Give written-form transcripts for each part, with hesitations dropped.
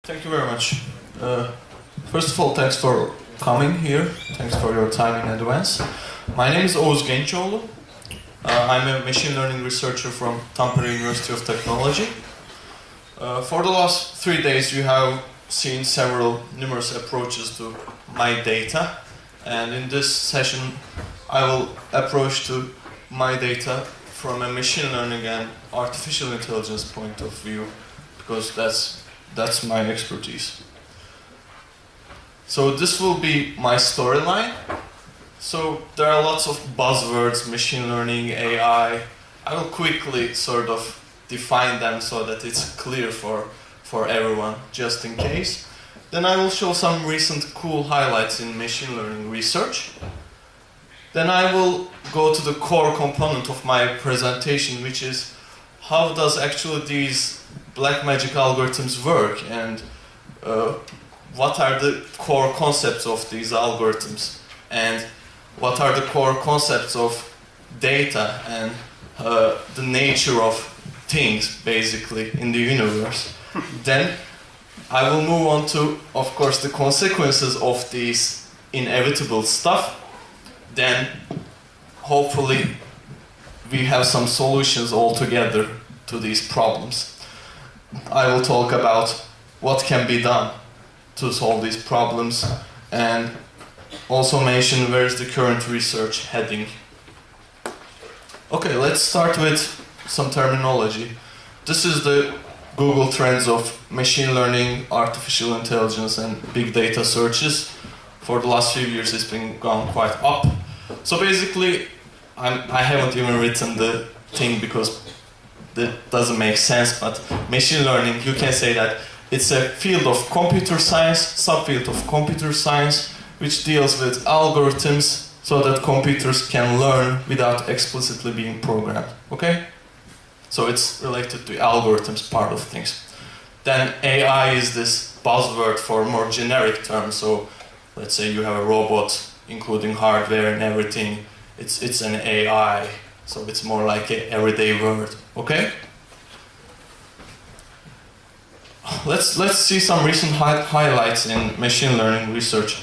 Thank you very much. First of all, thanks for coming here. Thanks for your time in advance. My name is Gencoglu. I'm a machine learning researcher from Tampere University of Technology. For the last 3 days, you have seen numerous approaches to my data. And in this session, I will approach to my data from a machine learning and artificial intelligence point of view, because that's my expertise. So this will be my storyline. So there are lots of buzzwords, machine learning, AI. I will quickly sort of define them so that it's clear for everyone, just in case. Then I will show some recent cool highlights in machine learning research. Then I will go to the core component of my presentation, which is how does actually these black magic algorithms work, and what are the core concepts of these algorithms, and what are the core concepts of data and the nature of things, basically, in the universe. Then I will move on to, of course, the consequences of these inevitable stuff. Then, hopefully, we have some solutions altogether to these problems. I will talk about what can be done to solve these problems, and also mention where is the current research heading. Okay, let's start with some terminology. This is the Google trends of machine learning, artificial intelligence, and big data searches. For the last few years, it's been gone quite up. So basically, I haven't even written the thing because that doesn't make sense, but machine learning, you can say that it's a field of computer science, subfield of computer science, which deals with algorithms so that computers can learn without explicitly being programmed, okay? So it's related to algorithms part of things. Then AI is this buzzword for more generic terms. So let's say you have a robot, including hardware and everything, it's an AI. So it's more like an everyday word, okay? Let's see some recent highlights in machine learning research.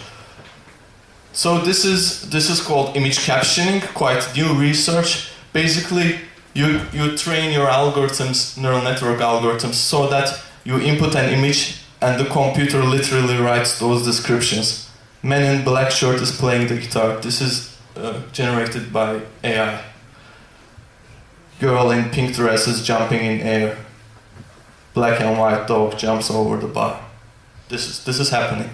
So this is called image captioning, quite new research. Basically, you train your algorithms, neural network algorithms, so that you input an image and the computer literally writes those descriptions. Man in black shirt is playing the guitar. This is generated by AI. Girl in pink dress is jumping in air. Black and white dog jumps over the bar. This is happening.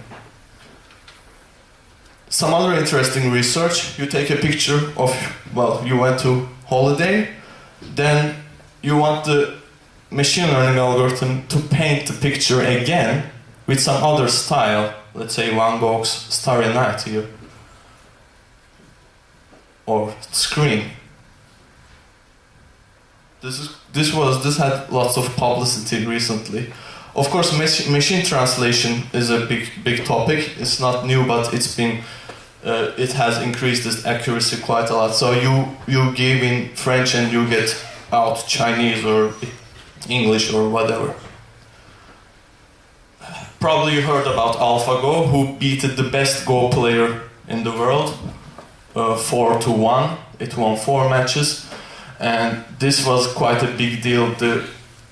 Some other interesting research, you take a picture of, well, you went to holiday, then you want the machine learning algorithm to paint the picture again with some other style. Let's say Van Gogh's Starry Night here. Or Scream. This had lots of publicity recently. Of course, machine translation is a big topic. It's not new, but it has increased its accuracy quite a lot. So you give in French and you get out Chinese or English or whatever. Probably you heard about AlphaGo, who beat the best Go player in the world, 4-1. It won 4 matches. And this was quite a big deal. The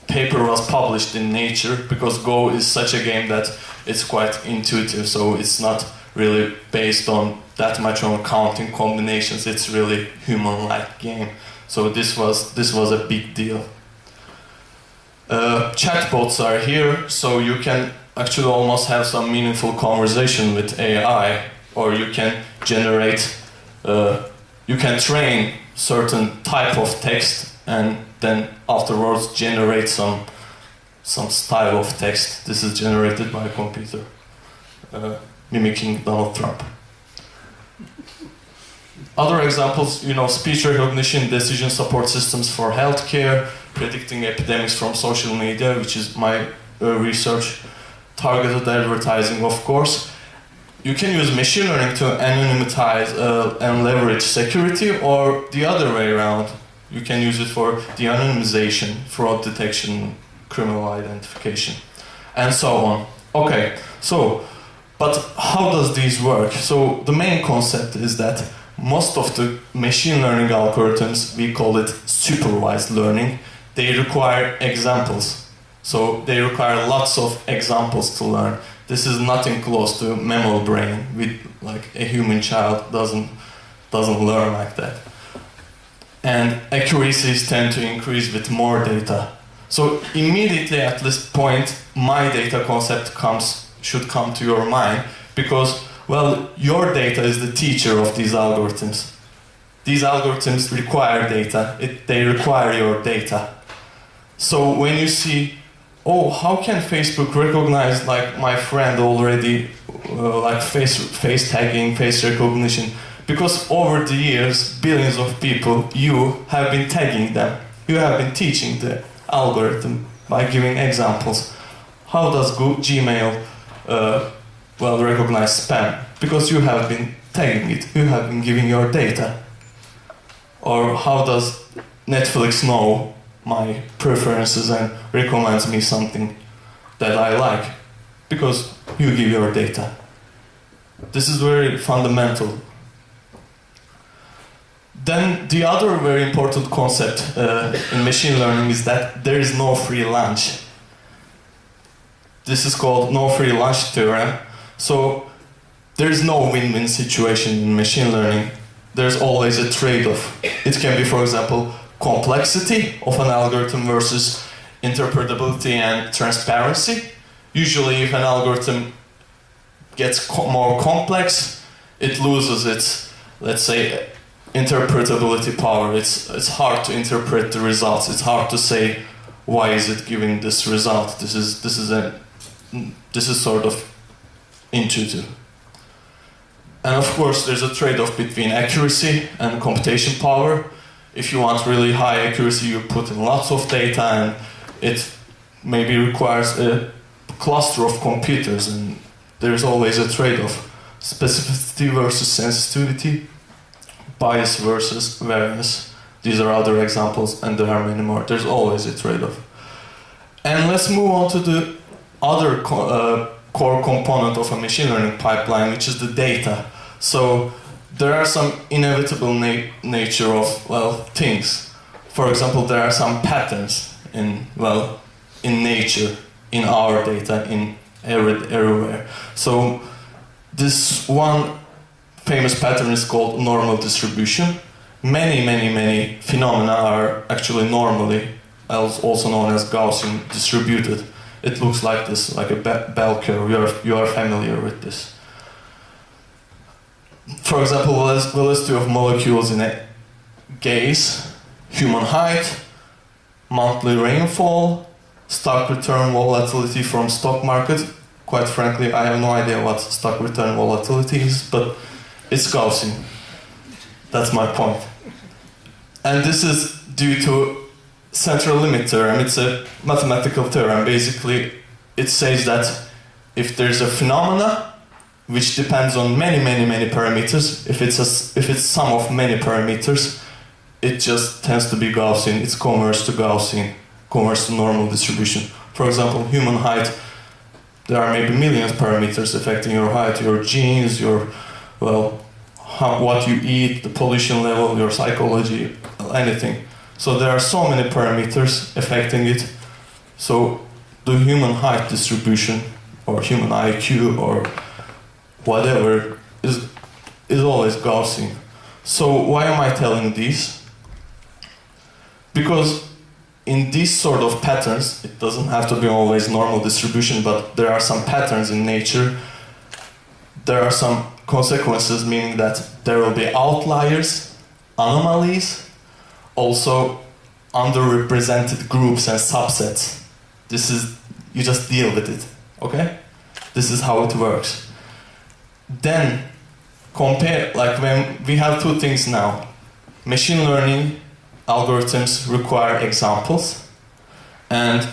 paper was published in Nature because Go is such a game that it's quite intuitive, so it's not really based on that much on counting combinations. It's really human-like game. So this was a big deal. Chatbots are here, so you can actually almost have some meaningful conversation with AI, or you can generate, you can train certain type of text and then afterwards generate some style of text. This is generated by a computer, mimicking Donald Trump. Other examples, speech recognition, decision support systems for healthcare, predicting epidemics from social media, which is my research, targeted advertising, of course. You can use machine learning to anonymize and leverage security, or the other way around. You can use it for de-anonymization, fraud detection, criminal identification, and so on. Okay, so, but how does these work? So the main concept is that most of the machine learning algorithms, we call it supervised learning, they require examples. So they require lots of examples to learn. This is nothing close to mammal brain. Like a human child doesn't learn like that. And accuracies tend to increase with more data. So immediately at this point, my data concept should come to your mind because, well, your data is the teacher of these algorithms. These algorithms require data. They require your data. So when you see, oh, how can Facebook recognize like my friend already, like face tagging, face recognition? Because over the years, billions of people, you have been tagging them. You have been teaching the algorithm by giving examples. How does Gmail recognize spam? Because you have been tagging it. You have been giving your data. Or how does Netflix know my preferences and recommends me something that I like? Because you give your data. This is very fundamental. Then the other very important concept in machine learning is that there is no free lunch. This is called no free lunch theorem. So there is no win-win situation in machine learning. There's always a trade-off. It can be, for example, complexity of an algorithm versus interpretability and transparency. Usually if an algorithm gets more complex, it loses its, let's say, interpretability power. It's hard to interpret the results. It's hard to say why is it giving this result. This is sort of intuitive. And of course, there's a trade-off between accuracy and computation power. If you want really high accuracy, you put in lots of data, and it maybe requires a cluster of computers, and there's always a trade-off. Specificity versus sensitivity, bias versus variance. These are other examples, and there are many more. There's always a trade-off. And let's move on to the other core component of a machine learning pipeline, which is the data. So there are some inevitable nature of, well, things. For example, there are some patterns in nature, in our data, in everywhere. So this one famous pattern is called normal distribution. Many phenomena are actually normally, also known as Gaussian distributed. It looks like this, like a bell curve. You are familiar with this. For example, velocity of molecules in a gas, human height, monthly rainfall, stock return volatility from stock market. Quite frankly, I have no idea what stock return volatility is, but it's Gaussian. That's my point. And this is due to central limit theorem. It's a mathematical theorem. Basically, it says that if there's a phenomena which depends on many parameters, if it's sum of many parameters, it just tends to be Gaussian. It's converse to Gaussian, converse to normal distribution. For example, human height, there are maybe millions of parameters affecting your height, your genes, your, what you eat, the pollution level, your psychology, anything. So there are so many parameters affecting it. So the human height distribution, or human IQ, or whatever, is always Gaussian. So why am I telling this? Because in these sort of patterns, it doesn't have to be always normal distribution, but there are some patterns in nature. There are some consequences, meaning that there will be outliers, anomalies, also underrepresented groups and subsets. You just deal with it, okay? This is how it works. Then compare, like when we have two things now. Machine learning algorithms require examples, and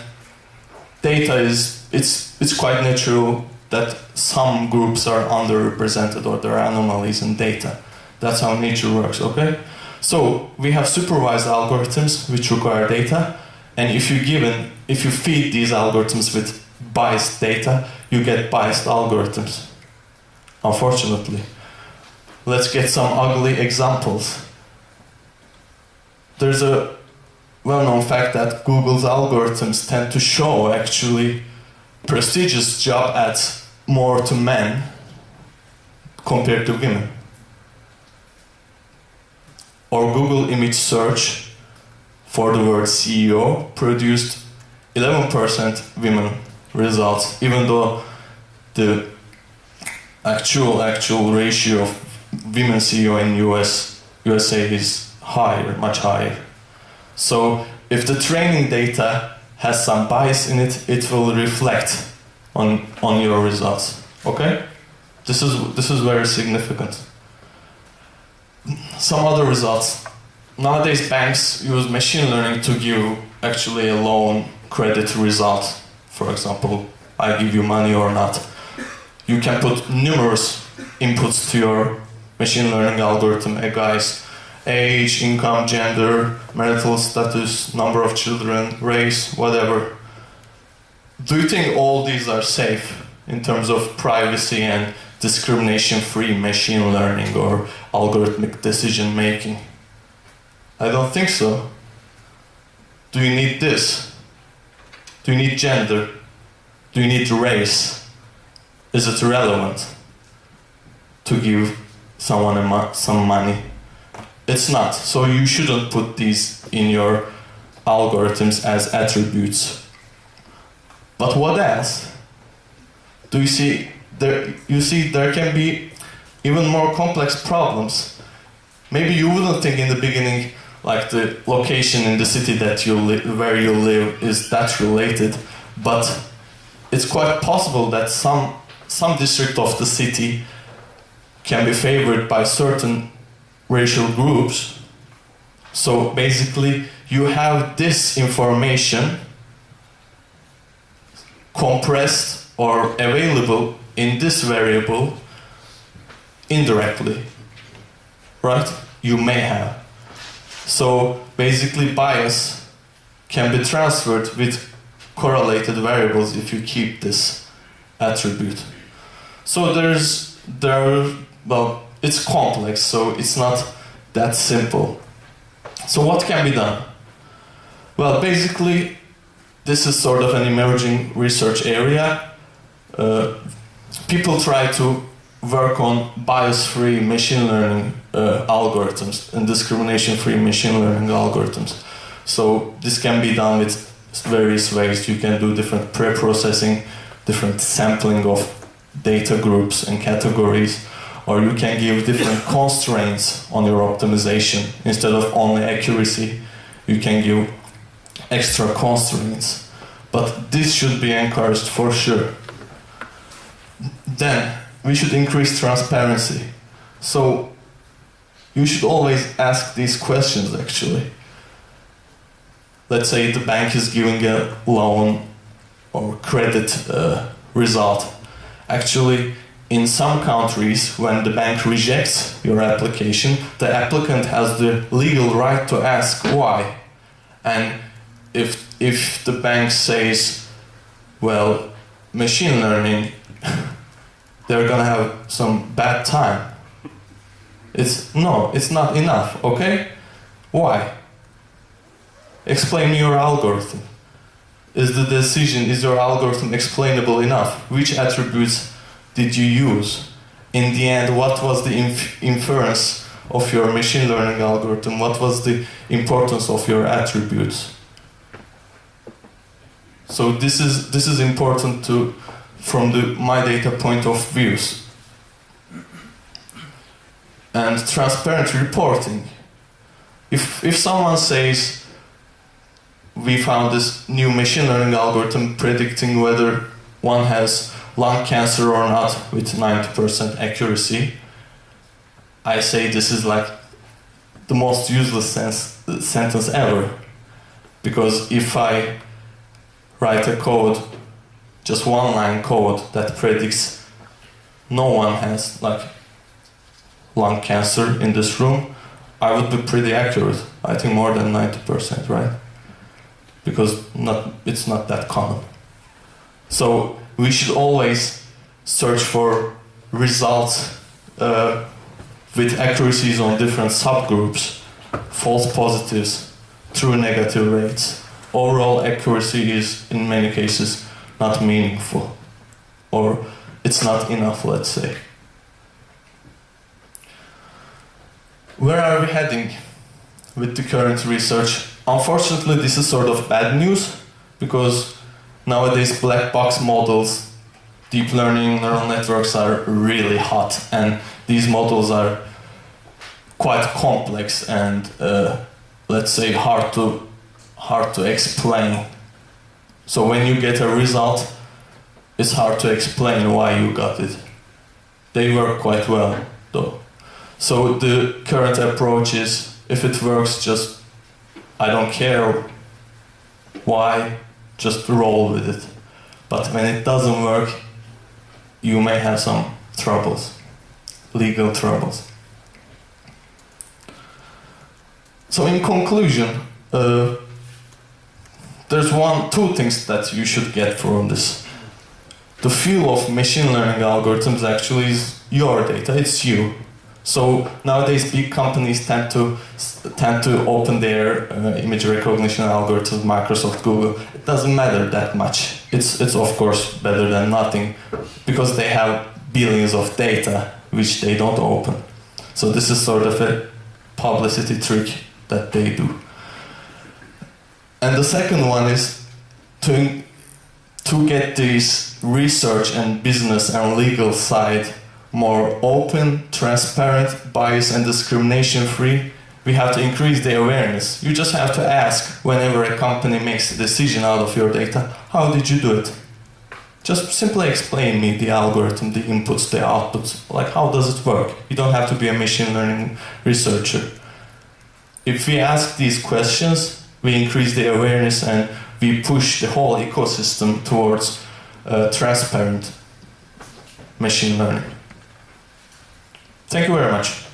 data it's quite natural that some groups are underrepresented or there are anomalies in data. That's how nature works, okay? So we have supervised algorithms which require data, and if you feed these algorithms with biased data, you get biased algorithms, unfortunately. Let's get some ugly examples. There's a well-known fact that Google's algorithms tend to show actually prestigious job ads more to men compared to women. Or Google image search for the word CEO produced 11% women results, even though the actual ratio of women CEO in USA is higher, much higher. So if the training data has some bias in it, it will reflect on your results. Okay? This is very significant. Some other results. Nowadays banks use machine learning to give actually a loan credit result. For example, I give you money or not. You can put numerous inputs to your machine learning algorithm, a guy's age, income, gender, marital status, number of children, race, whatever. Do you think all these are safe in terms of privacy and discrimination-free machine learning or algorithmic decision making? I don't think so. Do you need this? Do you need gender? Do you need race? Is it relevant to give someone some money? It's not. So you shouldn't put these in your algorithms as attributes. But what else? Do you see there? You see there can be even more complex problems. Maybe you wouldn't think in the beginning like the location in the city that where you live is that related, but it's quite possible that some district of the city can be favored by certain racial groups. So basically you have this information compressed or available in this variable indirectly, right? You may have. So basically bias can be transferred with correlated variables if you keep this attribute. So well, it's complex, so it's not that simple. So what can be done? Well, basically, this is sort of an emerging research area. People try to work on bias-free machine learning algorithms and discrimination-free machine learning algorithms. So this can be done with various ways. You can do different pre-processing, different sampling of data groups and categories, or you can give different constraints on your optimization. Instead of only accuracy, you can give extra constraints. But this should be encouraged for sure. Then, we should increase transparency. So, you should always ask these questions actually. Let's say the bank is giving a loan or credit result. Actually, in some countries, when the bank rejects your application, the applicant has the legal right to ask why. And if the bank says, well, machine learning, they're gonna have some bad time. It's not enough, okay? Why? Explain me your algorithm. Is your algorithm explainable enough? Which attributes did you use? In the end, what was the inference of your machine learning algorithm? What was the importance of your attributes? So this is important from the MyData point of views. And transparent reporting. If someone says, we found this new machine learning algorithm predicting whether one has lung cancer or not with 90% accuracy, I say this is like the most useless sentence ever. Because if I write a code, just one line code that predicts no one has like lung cancer in this room, I would be pretty accurate. I think more than 90%, right? Because it's not that common. So we should always search for results with accuracies on different subgroups, false positives, true negative rates. Overall accuracy is, in many cases, not meaningful, or it's not enough, let's say. Where are we heading with the current research? Unfortunately, this is sort of bad news, because nowadays black box models, deep learning neural networks are really hot, and these models are quite complex and let's say hard to explain. So when you get a result, it's hard to explain why you got it. They work quite well though. So the current approach is, if it works, just, I don't care why, just roll with it. But when it doesn't work, you may have some troubles, legal troubles. So in conclusion, there's two things that you should get from this. The fuel of machine learning algorithms actually is your data, it's you. So nowadays big companies tend to open their image recognition algorithms, Microsoft, Google. It doesn't matter that much. It's of course better than nothing, because they have billions of data which they don't open. So this is sort of a publicity trick that they do. And the second one is to get this research and business and legal side more open, transparent, bias and discrimination free, we have to increase the awareness. You just have to ask whenever a company makes a decision out of your data, how did you do it? Just simply explain me the algorithm, the inputs, the outputs, like how does it work? You don't have to be a machine learning researcher. If we ask these questions, we increase the awareness and we push the whole ecosystem towards transparent machine learning. Thank you very much.